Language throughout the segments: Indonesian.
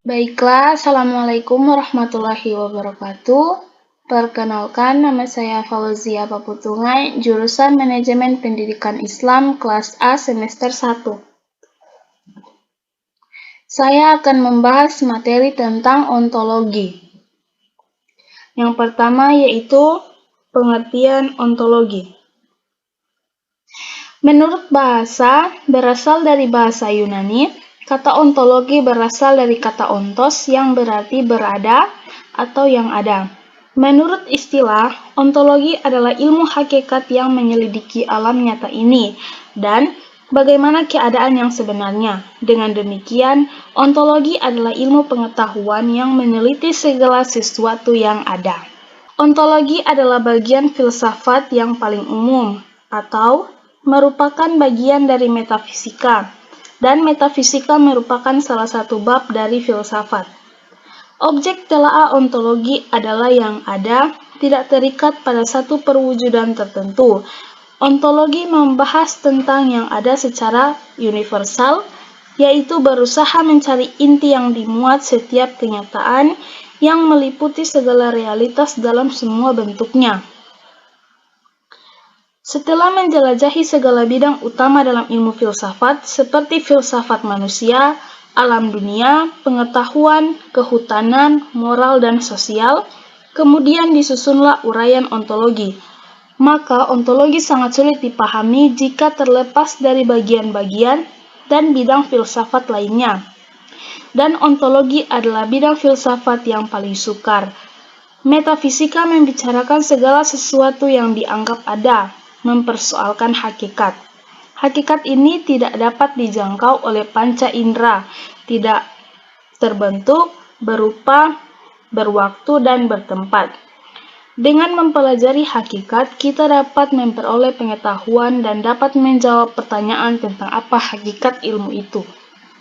Baiklah, Assalamualaikum warahmatullahi wabarakatuh. Perkenalkan, nama saya Fauzia Paputungai, jurusan Manajemen Pendidikan Islam kelas A semester 1. Saya akan membahas materi tentang ontologi. Yang pertama yaitu pengertian ontologi. Menurut bahasa, berasal dari bahasa Yunani, kata ontologi berasal dari kata ontos yang berarti berada atau yang ada. Menurut istilah, ontologi adalah ilmu hakikat yang menyelidiki alam nyata ini dan bagaimana keadaan yang sebenarnya. Dengan demikian, ontologi adalah ilmu pengetahuan yang meneliti segala sesuatu yang ada. Ontologi adalah bagian filsafat yang paling umum, atau merupakan bagian dari metafisika, dan metafisika merupakan salah satu bab dari filsafat. Objek telaah ontologi adalah yang ada, tidak terikat pada satu perwujudan tertentu. Ontologi membahas tentang yang ada secara universal, yaitu berusaha mencari inti yang dimuat setiap kenyataan yang meliputi segala realitas dalam semua bentuknya. Setelah menjelajahi segala bidang utama dalam ilmu filsafat, seperti filsafat manusia, alam dunia, pengetahuan, kehutanan, moral, dan sosial, kemudian disusunlah uraian ontologi. Maka ontologi sangat sulit dipahami jika terlepas dari bagian-bagian dan bidang filsafat lainnya. Dan ontologi adalah bidang filsafat yang paling sukar. Metafisika membicarakan segala sesuatu yang dianggap ada, mempersoalkan hakikat. Hakikat ini tidak dapat dijangkau oleh panca indera, tidak terbentuk, berupa, berwaktu, dan bertempat. Dengan mempelajari hakikat, kita dapat memperoleh pengetahuan dan dapat menjawab pertanyaan tentang apa hakikat ilmu itu.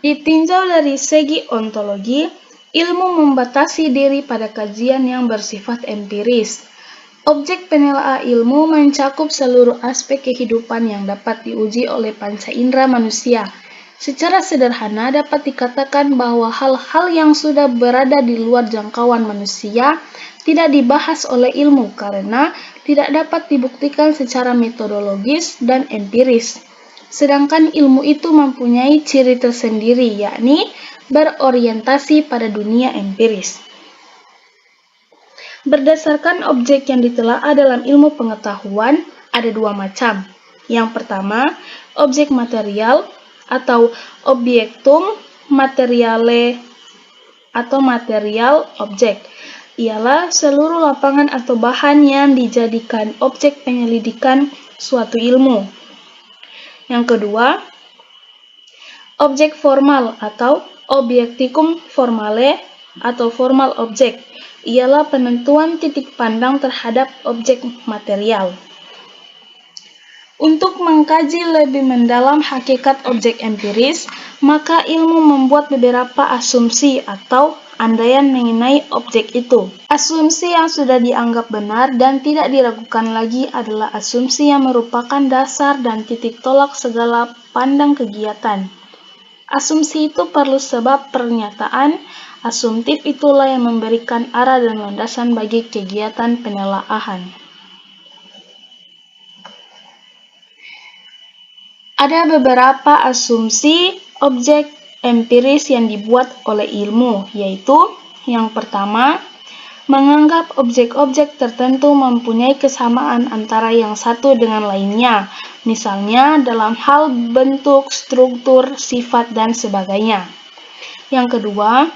Ditinjau dari segi ontologi, ilmu membatasi diri pada kajian yang bersifat empiris. Objek penelaah ilmu mencakup seluruh aspek kehidupan yang dapat diuji oleh panca indera manusia. Secara sederhana dapat dikatakan bahwa hal-hal yang sudah berada di luar jangkauan manusia tidak dibahas oleh ilmu karena tidak dapat dibuktikan secara metodologis dan empiris. Sedangkan ilmu itu mempunyai ciri tersendiri, yakni berorientasi pada dunia empiris. Berdasarkan objek yang ditelaah dalam ilmu pengetahuan, ada dua macam. Yang pertama, objek material atau objektum materiale atau material objek. Ialah seluruh lapangan atau bahan yang dijadikan objek penyelidikan suatu ilmu. Yang kedua, objek formal atau objektikum formale atau formal objek. Ialah penentuan titik pandang terhadap objek material. Untuk mengkaji lebih mendalam hakikat objek empiris, maka ilmu membuat beberapa asumsi atau andaian mengenai objek itu. Asumsi yang sudah dianggap benar dan tidak diragukan lagi adalah asumsi yang merupakan dasar dan titik tolak segala pandang kegiatan. Asumsi itu perlu sebab pernyataan asumtif itulah yang memberikan arah dan landasan bagi kegiatan penelaahan. Ada beberapa asumsi objek empiris yang dibuat oleh ilmu, yaitu yang pertama, menganggap objek-objek tertentu mempunyai kesamaan antara yang satu dengan lainnya, misalnya dalam hal bentuk, struktur, sifat, dan sebagainya. Yang kedua,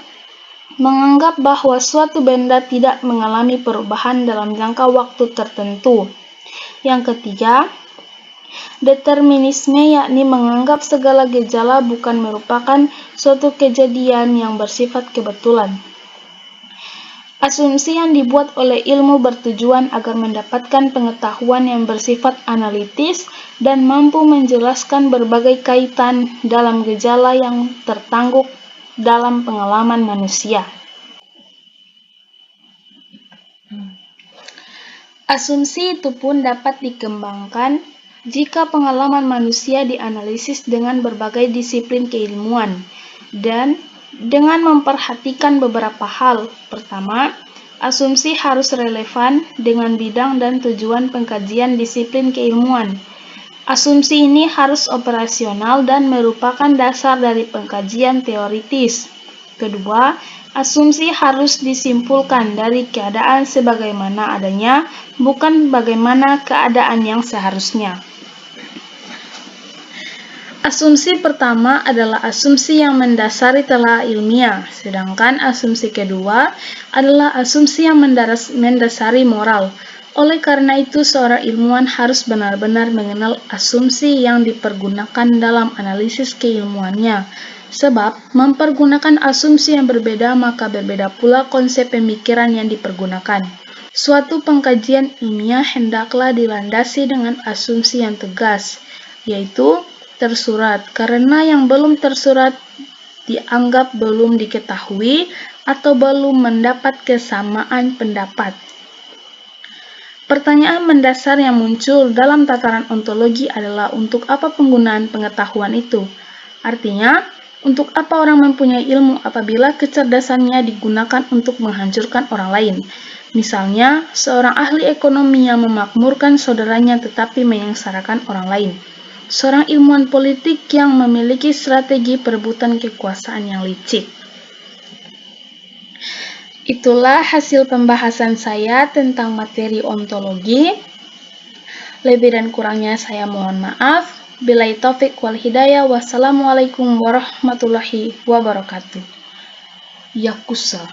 menganggap bahwa suatu benda tidak mengalami perubahan dalam jangka waktu tertentu. Yang ketiga, determinisme, yakni menganggap segala gejala bukan merupakan suatu kejadian yang bersifat kebetulan. Asumsi yang dibuat oleh ilmu bertujuan agar mendapatkan pengetahuan yang bersifat analitis dan mampu menjelaskan berbagai kaitan dalam gejala yang tertangguk dalam pengalaman manusia. Asumsi itu pun dapat dikembangkan jika pengalaman manusia dianalisis dengan berbagai disiplin keilmuan dan dengan memperhatikan beberapa hal. Pertama, asumsi harus relevan dengan bidang dan tujuan pengkajian disiplin keilmuan. Asumsi ini harus operasional dan merupakan dasar dari pengkajian teoritis. Kedua, asumsi harus disimpulkan dari keadaan sebagaimana adanya, bukan bagaimana keadaan yang seharusnya. Asumsi pertama adalah asumsi yang mendasari telah ilmiah, sedangkan asumsi kedua adalah asumsi yang mendasari moral. Oleh karena itu, seorang ilmuwan harus benar-benar mengenal asumsi yang dipergunakan dalam analisis keilmuannya. Sebab, mempergunakan asumsi yang berbeda, maka berbeda pula konsep pemikiran yang dipergunakan. Suatu pengkajian ilmiah hendaklah dilandasi dengan asumsi yang tegas, yaitu tersurat, karena yang belum tersurat dianggap belum diketahui atau belum mendapat kesamaan pendapat. Pertanyaan mendasar yang muncul dalam tataran ontologi adalah untuk apa penggunaan pengetahuan itu? Artinya, untuk apa orang mempunyai ilmu apabila kecerdasannya digunakan untuk menghancurkan orang lain? Misalnya, seorang ahli ekonomi yang memakmurkan saudaranya tetapi menyengsarakan orang lain. Seorang ilmuwan politik yang memiliki strategi perebutan kekuasaan yang licik. Itulah hasil pembahasan saya tentang materi ontologi. Lebih dan kurangnya saya mohon maaf. Billahi taufik wal hidayah. Wassalamualaikum warahmatullahi wabarakatuh. Yakusa.